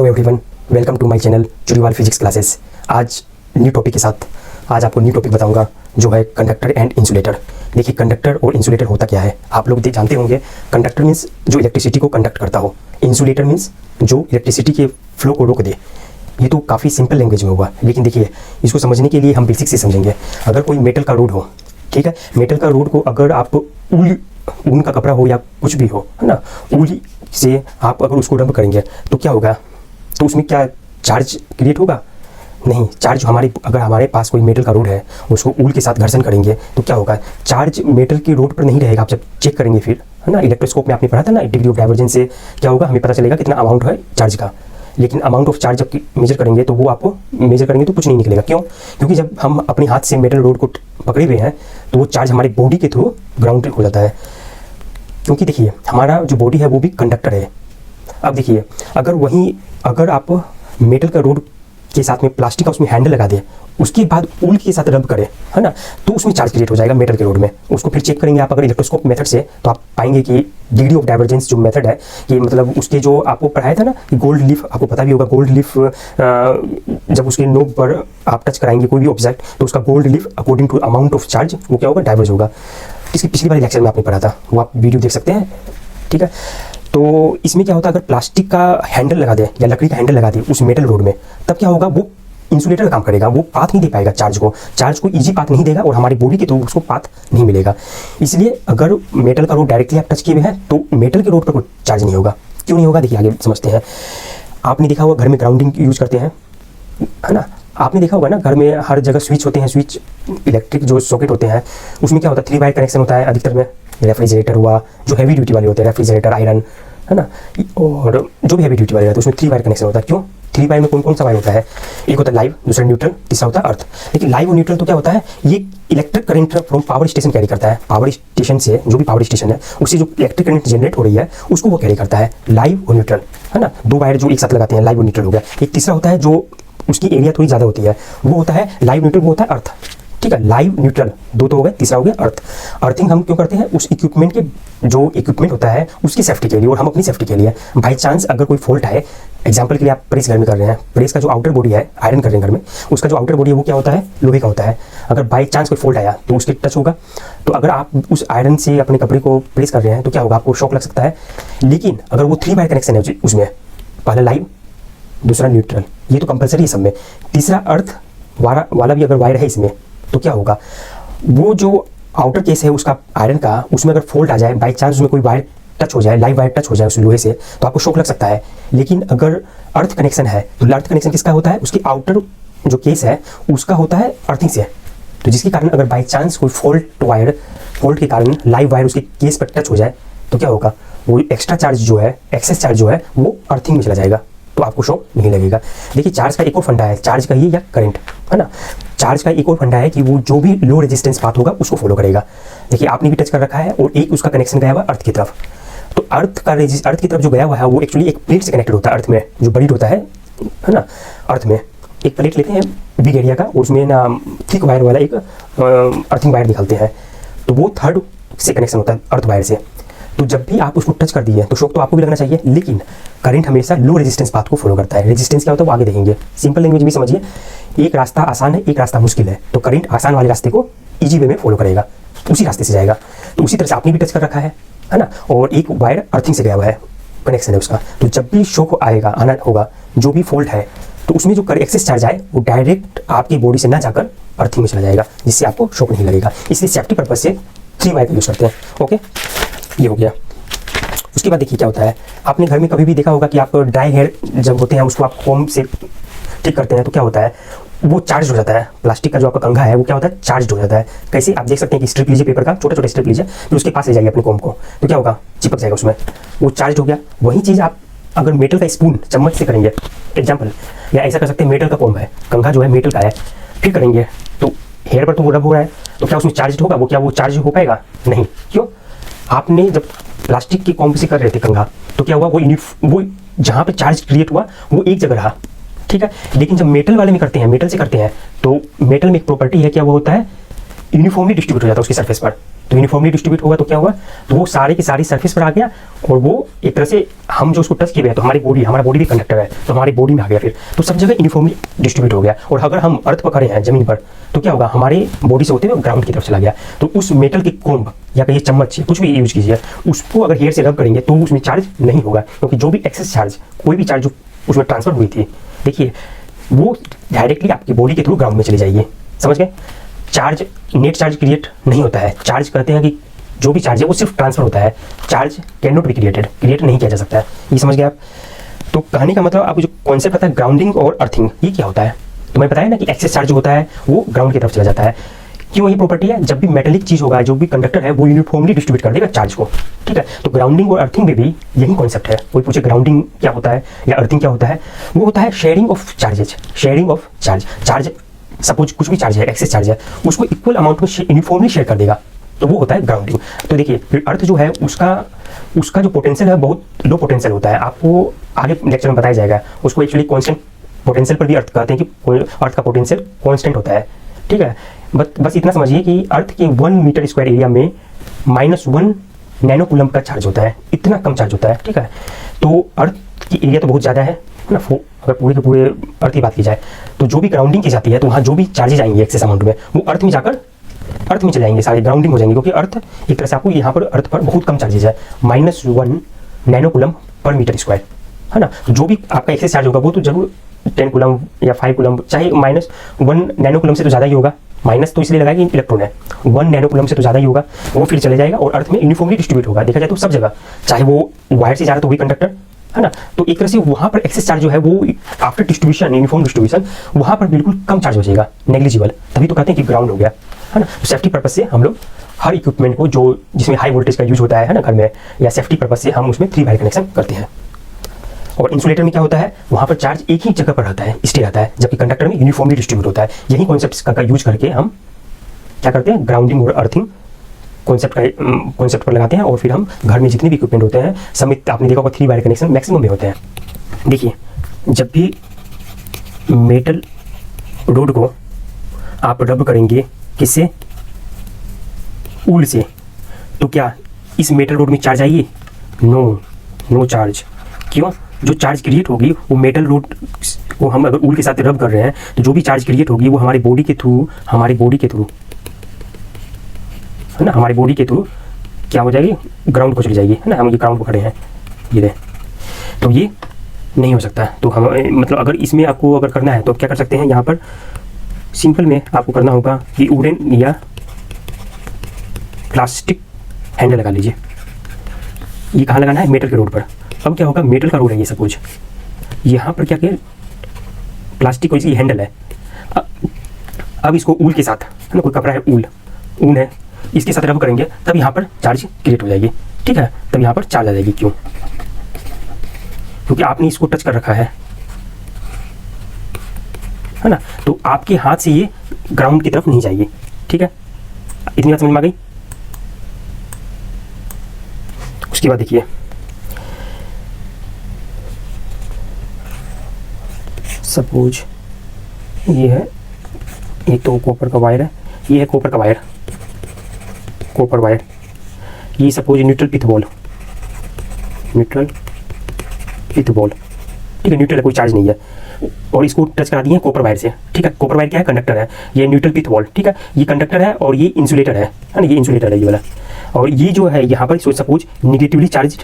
Hello everyone, welcome to my channel Churiwal physics classes. आज new topic के साथ आज आपको न्यू टॉपिक बताऊंगा जो है कंडक्टर एंड इंसुलेटर। देखिए, कंडक्टर और इंसुलेटर होता क्या है आप लोग जानते होंगे। कंडक्टर मीन्स जो इलेक्ट्रिसिटी को कंडक्ट करता हो, इंसुलेटर मीन्स जो इलेक्ट्रिसिटी के फ्लो को रोक दे। ये तो काफ़ी सिंपल लैंग्वेज में हुआ, लेकिन देखिए इसको समझने के लिए हम बेसिक से समझेंगे। अगर कोई मेटल का रोड हो, ठीक है, मेटल का रोड को अगर आप ऊन का कपड़ा हो या कुछ भी हो, है ना, ऊन से आप अगर उसको रब करेंगे तो क्या होगा, तो उसमें क्या चार्ज क्रिएट होगा? नहीं, चार्ज अगर हमारे पास कोई मेटल का रोड है, उसको ऊल के साथ घर्षण करेंगे तो क्या होगा, चार्ज मेटल की रोड पर नहीं रहेगा। आप जब चेक करेंगे फिर, है ना, इलेक्ट्रोस्कोप में आपने पढ़ा था ना, डिग्री ऑफ डाइवर्जेंस से क्या होगा, हमें पता चलेगा कितना अमाउंट है चार्ज का। लेकिन अमाउंट ऑफ चार्ज जब मेजर करेंगे तो वो आपको मेजर करेंगे तो कुछ नहीं निकलेगा। क्यों? क्योंकि जब हम अपने हाथ से मेटल रोड को पकड़े हुए हैं तो वो चार्ज हमारे बॉडी के थ्रू ग्राउंडेड हो जाता है। क्योंकि देखिए हमारा जो बॉडी है वो भी कंडक्टर है। अब देखिए, अगर आप मेटल का रोड के साथ में प्लास्टिक का उसमें हैंडल लगा दें, उसके बाद ऊल के साथ रब करें, है ना, तो उसमें चार्ज क्रिएट हो जाएगा मेटल के रोड में। उसको फिर चेक करेंगे आप अगर इलेक्ट्रोस्कोप मेथड से, तो आप पाएंगे कि डिग्री ऑफ डाइवर्जेंस जो मेथड है, कि मतलब उसके जो आपको पढ़ाया था ना कि गोल्ड लीफ, आपको पता भी होगा गोल्ड लीफ, जब उसके नोक पर आप टच कराएंगे कोई भी ऑब्जेक्ट तो उसका gold leaf according to amount of charge वो क्या होगा, डाइवर्ज होगा। इसकी पिछली वाली लेक्चर में आपने पढ़ा था, वो आप वीडियो देख सकते हैं, ठीक है। तो इसमें क्या होता है, अगर प्लास्टिक का हैंडल लगा दे या लकड़ी का हैंडल लगा दे उस मेटल रोड में, तब क्या होगा, वो इंसुलेटर का काम करेगा। वो पाथ नहीं दे पाएगा चार्ज को इजी पाथ नहीं देगा और हमारी बॉडी के थ्रू उसको पाथ नहीं मिलेगा। इसलिए अगर मेटल का रोड डायरेक्टली आप टच किए हुए हैं तो मेटल के रोड पर कोई चार्ज नहीं होगा। क्यों नहीं होगा, देखिए आगे समझते हैं। आपने देखा होगा घर में ग्राउंडिंग यूज करते हैं, है ना, आपने देखा होगा ना घर में हर जगह स्विच होते हैं, स्विच इलेक्ट्रिक जो सॉकेट होते हैं उसमें क्या होता है, 3 वायर कनेक्शन होता है अधिकतर में। रेफ्रिजरेटर हुआ, जो हैवी ड्यूटी वाले होते हैं, रेफ्रिजरेटर, आयरन, है ना, और जो भी हैवी ड्यूटी वाले रहते हैं उसमें 3 वायर कनेक्शन होता है। क्यों 3 वायर में कौन कौन सा वायर होता है? एक होता है लाइव, दूसरा न्यूट्रल, तीसरा होता है अर्थ। लेकिन लाइव और न्यूट्रल तो क्या होता है, ये electric current from power station carry करता है। पावर स्टेशन से, जो भी पावर स्टेशन है उससे जो इलेक्ट्रिक करंट जनरेट हो रही है उसको वो कैरी करता है, लाइव और न्यूट्रल, है ना। 2 वायर जो एक साथ लगाते हैं, लाइव और न्यूट्रल हो गया। एक तीसरा होता है जो उसकी एरिया थोड़ी ज़्यादा होती है, वो होता है लाइव न्यूट्रल, वो होता है अर्थ, ठीक है। लाइव न्यूट्रल 2 तो हो गए, तीसरा हो गया अर्थ। अर्थिंग हम क्यों करते हैं, उस इक्विपमेंट के जो इक्विपमेंट होता है उसकी सेफ्टी के लिए और हम अपनी सेफ्टी के लिए। बाई चांस अगर कोई फॉल्ट है, एग्जांपल के लिए आप प्रेस घर में कर रहे हैं, प्रेस का जो आउटर बॉडी है, आयरन कर रहे हैं घर में, उसका जो आउटर बॉडी है वो क्या होता है, लोहे का होता है। अगर बाई चांस कोई फॉल्ट आया तो उसके टच होगा, तो अगर आप उस आयरन से अपने कपड़े को प्रेस कर रहे हैं तो क्या होगा, आपको शॉक लग सकता है। लेकिन अगर वो 3 वायर कनेक्शन है उसमें, पहला लाइव, दूसरा न्यूट्रल, ये तो कंपलसरी है सब में, तीसरा अर्थ वाला भी अगर वायर है इसमें, तो क्या होगा, वो जो आउटर केस है उसका आयरन का, उसमें अगर फॉल्ट आ जाए, बाई चांस उसमें कोई वायर टच हो जाए, लाइव वायर टच हो जाए उस लोहे से, तो आपको शॉक लग सकता है। लेकिन अगर अर्थ कनेक्शन है तो अर्थ कनेक्शन किसका होता है, उसके आउटर जो केस है उसका होता है अर्थिंग से। तो जिसके कारण अगर बाई चांस कोई फॉल्ट के कारण लाइव वायर उसके केस पर टच हो जाए तो क्या होगा, वो एक्स्ट्रा चार्ज जो है, एक्सेस चार्ज जो है वो अर्थिंग में चला जाएगा, तो आपको शॉक नहीं लगेगा। देखिए चार्ज का एक और फंडा है, चार्ज का ही या करंट, है ना, चार्ज का एक और फंडा है कि वो जो भी लो रेजिस्टेंस पाथ होगा उसको फॉलो करेगा। देखिए आपने भी टच कर रखा है और एक उसका कनेक्शन गया हुआ अर्थ की तरफ, तो अर्थ की तरफ जो गया हुआ है वो एक्चुअली एक प्लेट से कनेक्टेड होता है। अर्थ में जो बरीड होता है ना, अर्थ में एक प्लेट लेते हैं बिग एरिया का, उसमें ना थिक वायर वाला एक अर्थिंग वायर निकालते हैं, तो वो थर्ड से कनेक्शन होता है अर्थ वायर से। तो जब भी आप उसको टच कर दिए तो शॉक तो आपको भी लगना चाहिए, लेकिन करंट हमेशा लो रेजिस्टेंस पाथ को फॉलो करता है। रेजिस्टेंस क्या होता है वो आगे देखेंगे, सिंपल लैंग्वेज में समझिए। एक रास्ता आसान है, एक रास्ता मुश्किल है, तो करंट आसान वाले रास्ते को इजी वे में फॉलो करेगा, उसी रास्ते से जाएगा। तो उसी तरह से आपने भी टच कर रखा है ना, और एक वायर अर्थिंग से गया हुआ है, कनेक्शन है उसका। तो जब भी शॉक आना होगा, जो भी फॉल्ट है, तो उसमें जो एक्सेस चार्ज आए वो डायरेक्ट आपकी बॉडी से ना जाकर अर्थिंग में चला जाएगा, जिससे आपको शॉक नहीं लगेगा। इसलिए सेफ्टी पर्पज से 3 वायर यूज करते हैं। ओके, ये हो गया। उसके बाद देखिए क्या होता है, आपने घर में कभी भी देखा होगा कि आप ड्राई हेयर जब होते हैं उसको आप कोम से ठीक करते हैं तो क्या होता है, वो चार्ज हो जाता है। प्लास्टिक का जो आपका कंघा है वो क्या होता है, चार्ज हो जाता है। कैसे, आप देख सकते हैं कि स्ट्रिप लीजिए, पेपर का छोटा स्ट्रिप लीजिए, फिर उसके पास ले जाइए अपने कोम को, तो क्या होगा, चिपक जाएगा उसमें, वो चार्ज हो गया। वही चीज़ आप अगर मेटल का स्पून चम्मच से करेंगे एग्जाम्पल, या ऐसा कर सकते हैं, मेटल का कोम है, कंघा जो है मेटल का है, फिर करेंगे तो हेयर पर तो वो रब हो रहा है, तो क्या उसमें चार्ज होगा, वो चार्ज हो पाएगा नहीं। क्यों, आपने जब प्लास्टिक के कोम से कर रहे थे कंघा, तो क्या हुआ, वो जहाँ पे चार्ज क्रिएट हुआ वो एक जगह रहा, ठीक है। लेकिन जब मेटल वाले में करते हैं, मेटल से करते हैं, तो मेटल में एक प्रॉपर्टी है, क्या वो होता है, यूनिफॉर्मली डिस्ट्रीब्यूट हो जाता है उसकी सरफेस पर। तो यूनिफॉर्मली डिस्ट्रीब्यूट होगा तो क्या होगा, तो वो सारे की सारी सरफेस पर आ गया और वो एक तरह से हम जो उसको टच किए हुए हैं तो हमारा बॉडी भी कंडक्टर है तो हमारी बॉडी में आ गया, फिर तो सब जगह यूनिफॉर्मली डिस्ट्रीब्यूट हो गया। और अगर हम अर्थ पर खड़े हैं जमीन पर तो क्या होगा, हमारे बॉडी से होते हुए ग्राउंड की तरफ चला गया। तो उस मेटल के कोम्ब या कहिए चम्मच कुछ भी यूज कीजिए, उसको अगर हेयर से रब करेंगे तो उसमें चार्ज नहीं होगा, क्योंकि जो भी एक्सेस चार्ज कोई भी चार्ज जो उसमें ट्रांसफर हुई थी, देखिए वो डायरेक्टली आपकी बॉडी के थ्रू ग्राउंड में चली जाएगी। समझ गए? चार्ज नेट चार्ज क्रिएट नहीं होता है। चार्ज कहते हैं कि जो भी चार्ज है वो सिर्फ ट्रांसफर होता है, charge can not be create नहीं किया जा सकता है। ये समझ गए आप? तो कहने का मतलब आपको जो कॉन्सेप्ट पता है ग्राउंडिंग और अर्थिंग, ये क्या होता है? तो मैं बताया ना कि एक्सेस चार्ज होता है वो ग्राउंड की तरफ चला जाता है। क्यों ये प्रॉपर्टी है? जब भी मेटेलिक चीज होगा, जो भी कंडक्टर है वो यूनिफॉर्मली डिस्ट्रीब्यूट कर देगा चार्ज को, ठीक है। तो ग्राउंडिंग और अर्थिंग में भी यही कॉन्सेप्ट है। कोई पूछे ग्राउंडिंग क्या होता है या अर्थिंग क्या होता है, वो होता है sharing of charges, sharing of charge. Suppose कुछ भी चार्ज है, एक्सेस चार्ज है, उसको इक्वल अमाउंट में यूनिफॉर्मली शेयर कर देगा, तो वो होता है ग्राउंडिंग। तो देखिए फिर अर्थ जो है उसका जो पोटेंशियल है बहुत लो पोटेंशियल होता है, आपको आगे लेक्चर में बताया जाएगा। उसको एक्चुअली कॉन्स्टेंट पोटेंशियल पर भी अर्थ कहते हैं कि अर्थ का पोटेंशियल कॉन्स्टेंट होता है, ठीक है। बस इतना समझिए कि अर्थ के 1 मीटर स्क्वायर एरिया में -1 नैनो कूलम का चार्ज होता है, इतना कम चार्ज होता है, ठीक है। तो अर्थ की एरिया तो बहुत ज़्यादा है ना, अगर पूरे के पूरे अर्थ की बात की जाए तो जो भी ग्राउंडिंग की जाती है तो वहाँ जो भी चार्जेज आएंगे एक्सेस अमाउंट में वो अर्थ में जाकर अर्थ में चले जाएंगे, सारे ग्राउंडिंग हो जाएंगे, क्योंकि अर्थ एक तरह से आपको यहाँ पर अर्थ पर बहुत कम चार्जेज है, -1 nano coulomb per metre square, है ना। तो जो भी आपका एक्सेस चार्ज होगा वो तो जरूर 10 कूलम या 5 कूलम, चाहे -1 नैनो कूलम से तो ज़्यादा ही होगा, माइनस तो इसलिए लगा कि इलेक्ट्रॉन है, 1 नैनो कूलम से तो ज़्यादा ही होगा, वो फिर चले जाएगा और अर्थ में यूनिफॉर्मली डिस्ट्रीब्यूट होगा। देखा जाए तो सब जगह, चाहे वो वायर से जा रहा तो वही कंडक्टर, है ना। तो एक तरह से वहाँ पर एक्सेस चार्ज जो है वो आफ्टर डिस्ट्रीब्यूशन, यूनिफॉर्म डिस्ट्रीब्यूशन, वहाँ पर बिल्कुल कम चार्ज हो जाएगा, नेग्लिजिबल, तभी तो कहते हैं कि ग्राउंड हो गया, है ना। तो सेफ्टी पर्पज से हम लोग हर इक्विपमेंट को जो जिसमें हाई वोल्टेज का यूज होता है ना घर में, या सेफ्टी पर्पज से हम उसमें 3 वायर कनेक्शन करते हैं। और इंसुलेटर में क्या होता है, वहाँ पर चार्ज एक ही जगह पर रहता है, स्टे रहता है, जबकि कंडक्टर में यूनिफॉर्मली डिस्ट्रीब्यूट होता है। यही कॉन्सेप्ट का यूज करके हम क्या करते हैं, ग्राउंडिंग और अर्थिंग कॉन्सेप्ट पर लगाते हैं। और फिर हम घर में जितने भी इक्विपमेंट होते हैं सब में आपने देखा होगा 3 वायर कनेक्शन मैक्सिमम में होते हैं। देखिए जब भी मेटल रोड को आप रब करेंगे किससे, ऊल से, तो क्या इस मेटल रोड में चार्ज आएगी? No charge. क्यों? जो चार्ज क्रिएट होगी वो मेटल रोड को हम अगर ऊल के साथ रब कर रहे हैं तो जो भी चार्ज क्रिएट होगी वो हमारी बॉडी के थ्रू है ना, हमारी बॉडी के थ्रू क्या हो जाएगी, ग्राउंड को चली जाएगी, है ना। हम ये ग्राउंड को खड़े हैं, ये रहे, तो ये नहीं हो सकता। तो हम मतलब अगर इसमें आपको अगर करना है तो क्या कर सकते हैं, यहाँ पर सिंपल में आपको करना होगा कि वुडन या प्लास्टिक हैंडल लगा लीजिए। ये कहाँ लगाना है, मेटल के रोड पर। अब क्या होगा, मेटल का रोड है ये सपोज, यहाँ पर क्या किया, प्लास्टिक को इसकी हैंडल है। अब इसको ऊल के साथ, है ना, कोई कपड़ा है, ऊन है, इसके साथ रब करेंगे तब यहाँ पर चार्ज क्रिएट हो जाएगी, ठीक है। तब यहाँ पर चार्ज आ जाएगी। क्यों? क्योंकि आपने इसको टच कर रखा है ना, तो आपके हाथ से ये ग्राउंड की तरफ नहीं जाएगी, ठीक है। इतनी बात समझ में आ गई। उसके बाद देखिए सपोज ये है, ये तो कॉपर का वायर है, ये है कॉपर वायर, ये सपोज न्यूट्रल पिथ बॉल, ठीक है, न्यूट्रल है, कोई चार्ज नहीं है, और इसको टच करा दिए कॉपर वायर से, ठीक है। कॉपर वायर क्या है, कंडक्टर है, ये न्यूट्रल पिथ बॉल, ठीक है, ये कंडक्टर है और ये इंसुलेटर है ना, ये इंसुलेटर है ये वाला। और ये जो है यहाँ पर suppose negatively charged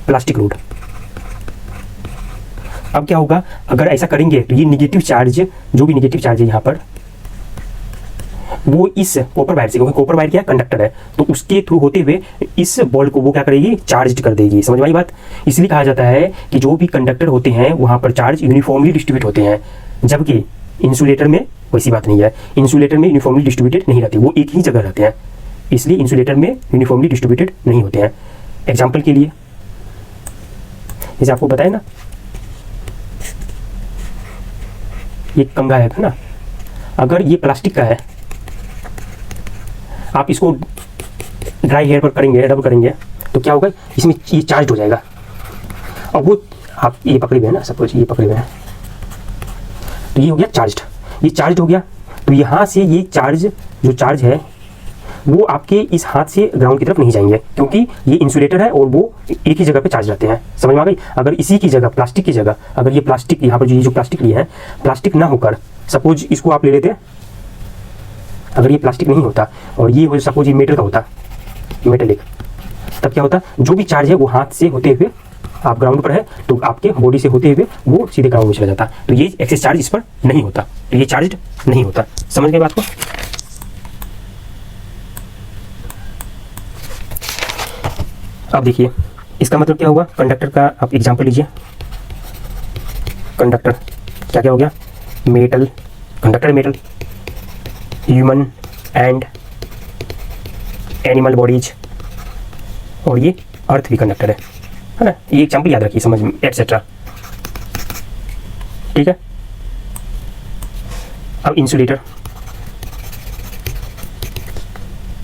plastic road. अब क्या होगा, अगर ऐसा करेंगे तो ये निगेटिव चार्ज, जो भी निगेटिव चार्ज है यहाँ पर, वो इस कॉपर वायर से, क्योंकि कॉपर वायर क्या है, कंडक्टर है, तो उसके थ्रू होते हुए इस बॉल को वो क्या करेगी, चार्ज कर देगी। समझ में आई बात? इसलिए कहा जाता है कि जो भी कंडक्टर होते हैं वहाँ पर चार्ज यूनिफॉर्मली डिस्ट्रीब्यूट होते हैं, जबकि इंसुलेटर में वैसी बात नहीं है। इंसुलेटर में यूनिफॉर्मली डिस्ट्रीब्यूटेड नहीं रहते, वो एक ही जगह रहते हैं, इसलिए इंसुलेटर में यूनिफॉर्मली डिस्ट्रीब्यूटेड नहीं होते हैं। एग्जाम्पल के लिए जैसे आपको बताया ना, ये कंघा है ना, अगर ये प्लास्टिक का है, आप इसको ड्राई हेयर पर करेंगे, रब करेंगे, तो क्या होगा, इसमें ये चार्ज हो जाएगा। और वो आप ये पकड़े हुए हैं ना, सपोज ये पकड़े हुए हैं, तो ये हो गया चार्ज्ड, ये चार्ज हो गया। तो यहाँ से ये चार्ज जो चार्ज है वो आपके इस हाथ से ग्राउंड की तरफ नहीं जाएंगे, क्योंकि ये इंसुलेटर है और वो एक ही जगह पे चार्ज रहते हैं। समझ में आ गई? अगर इसी की जगह प्लास्टिक की जगह अगर ये प्लास्टिक यहाँ पर ये जो प्लास्टिक लिया है, प्लास्टिक ना होकर सपोज इसको आप ले लेते, अगर ये प्लास्टिक नहीं होता और ये सपोज ये मेटल का होता, मेटेलिक, तब क्या होता, जो भी चार्ज है वो हाथ से होते हुए आप ग्राउंड पर है तो आपके बॉडी से होते हुए वो सीधे ग्राउंड में चला जाता, तो ये एक्सेस चार्ज इस पर नहीं होता, तो ये चार्ज नहीं होता। समझ गए बात को? अब देखिए इसका मतलब क्या हुआ, कंडक्टर का आप एग्जांपल लीजिए। कंडक्टर क्या क्या हो गया, metal, conductor metal, human and animal bodies, और ये अर्थ भी कंडक्टर है ना। ये एग्जांपल याद रखिए, समझ में, एटसेट्रा। ठीक है। अब इंसुलेटर,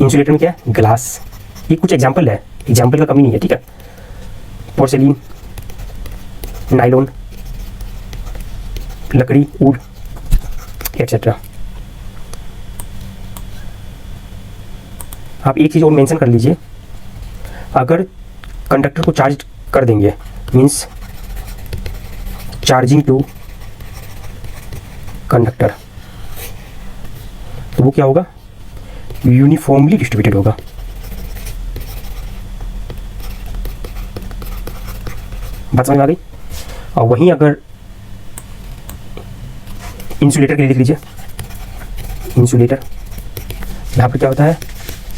इंसुलेटर में क्या है, ग्लास। ये कुछ एग्जांपल है, एग्जाम्पल का कमी नहीं है, ठीक है। पोर्सेलिन, नाइलॉन, लकड़ी, वुड एटसेट्रा। आप एक चीज़ और मेंशन कर लीजिए, अगर कंडक्टर को चार्ज कर देंगे मीन्स चार्जिंग टू कंडक्टर, तो वो क्या होगा, यूनिफॉर्मली डिस्ट्रीब्यूटेड होगा। बात समझ में आ गई? और वहीं अगर इंसुलेटर के लिए लिख लीजिए, इंसुलेटर यहाँ पर क्या होता है,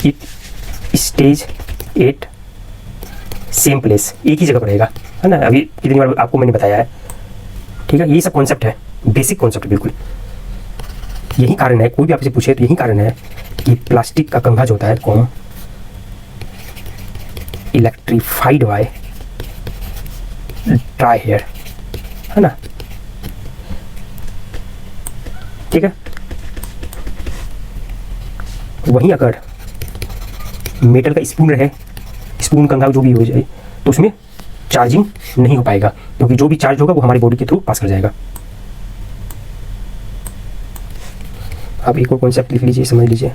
it stays at same place, एक ही जगह पर रहेगा, है ना। अभी कितनी बार आपको मैंने बताया है, ठीक है। ये सब कॉन्सेप्ट है, बेसिक कॉन्सेप्ट बिल्कुल। यही कारण है, कोई भी आपसे पूछे तो यही कारण है कि प्लास्टिक का कंघा जो होता है comb electrified by dry hair, है ना, ठीक है। वहीं अगर मेटल का स्पून रहे, स्पून कंघा जो भी हो जाए, तो उसमें चार्जिंग नहीं हो पाएगा, क्योंकि जो भी चार्ज होगा वो हमारी बॉडी के थ्रू पास कर जाएगा। अब एक और कॉन्सेप्ट लिख लीजिए, समझ लीजिए,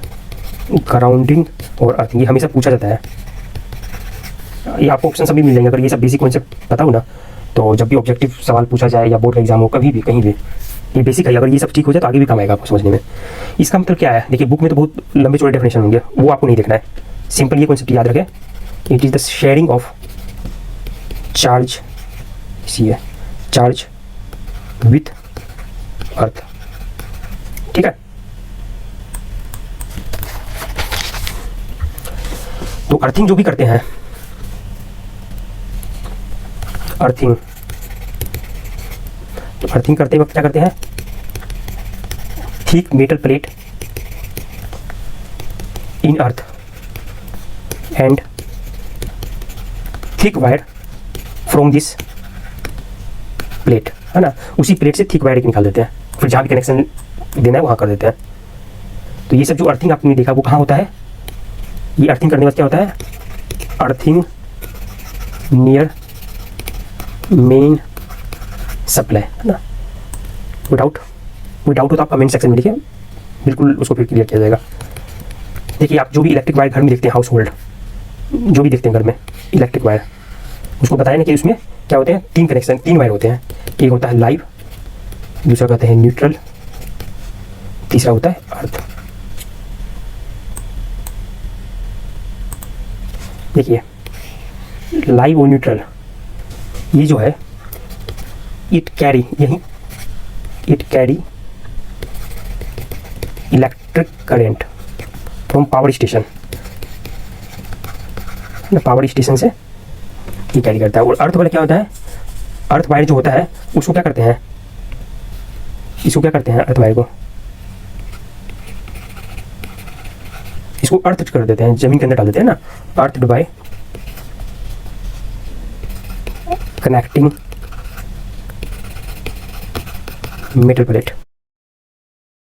ग्राउंडिंग और अर्थिंग। ये हमेशा पूछा जाता है, ये आपको ऑप्शन सभी मिल जाएंगे। अगर ये सब बेसिक कॉन्सेप्ट पता हो ना, तो जब भी ऑब्जेक्टिव सवाल पूछा जाए या बोर्ड का एग्जाम हो, कभी भी कहीं भी, ये बेसिक है। अगर ये सब ठीक हो जाए तो आगे भी काम आएगा आपको समझने में। इसका मतलब क्या है, देखिए बुक में तो बहुत लंबे चौड़े डेफिनेशन होंगे, वो आपको नहीं देखना है। सिंपल ये कॉन्सेप्ट याद रखें, it is the sharing of charge, C है चार्ज विथ अर्थ, ठीक है। तो अर्थिंग जो भी करते हैं, अर्थिंग, तो अर्थिंग करते वक्त क्या करते हैं, thick metal plate in earth and thick wire from this plate, है ना। उसी प्लेट से थिक वायर निकाल देते हैं, फिर जहाँ भी कनेक्शन देना है वहाँ कर देते हैं। तो ये सब जो अर्थिंग आपने देखा वो कहाँ होता है, ये अर्थिंग करने के बाद क्या होता है, अर्थिंग नियर मेन सप्लाई, है ना। विदाउट हो तो आप कमेंट सेक्शन में लिखिए, बिल्कुल उसको फिर क्लियर किया जाएगा। देखिए आप जो भी इलेक्ट्रिक वायर घर में देखते हैं, हाउस होल्ड जो भी देखते हैं घर में इलेक्ट्रिक वायर, उसको बताया ना कि उसमें क्या होते हैं, तीन कनेक्शन, तीन वायर होते हैं। एक होता है लाइव, दूसरा कहते हैं न्यूट्रल, तीसरा होता है अर्थ। देखिए लाइव और न्यूट्रल, ये जो है it carry electric current from power station, power station से ये कैरी करता है। और अर्थ वाला क्या होता है, अर्थ वायर जो होता है उसको क्या करते हैं, इसको क्या करते हैं, अर्थ वायर को इसको अर्थ कर देते हैं, जमीन के अंदर डाल देते हैं ना। Earth by connecting metal plate,